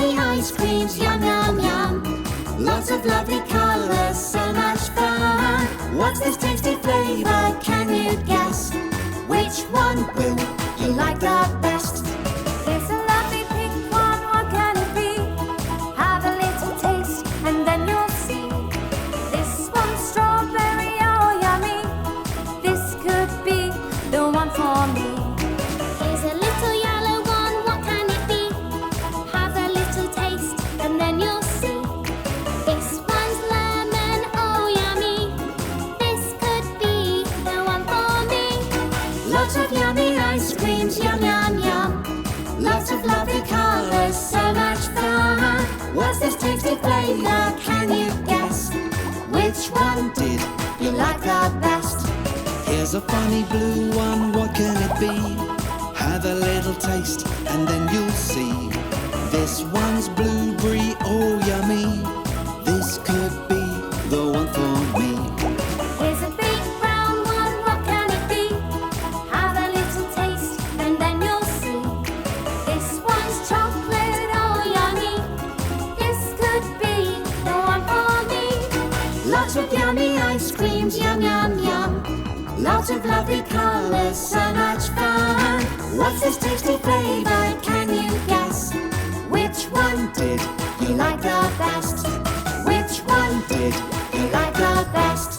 yummy ice creams, yum, yum, yum. Lots of lovely colors, so much fun. What's this tasty flavor, can you guess? Which one will you like the best? Here's a lovely pink one, what can it be? Have a little taste and then you'll see. This one's strawberry, oh yummy. This could be the one for me. Here's a little yellow one, what can it be? Have a little taste and then you'll see. This one's lemon, oh yummy. This could be the one for me. Lots of yummy ice creams, yum, yum, yum. Lots of lovely colors, so much fun. What's this tasty flavor, can you guess? Which one did you like the best? Here's a funny blue one, what can it be? Have a little taste and then you'll see. This one's blueberry, oh yummy. This could be the one for me. Here's a big brown one, what can it be? Have a little taste and then you'll see. This one's chocolate, oh yummy. This could be the one for me. Lots of yummy ice creams, yum, yum, yum. Lots of lovely colors, so much fun. What's this tasty flavor, can you guess? Which one did you like the best? Which one did you like the best?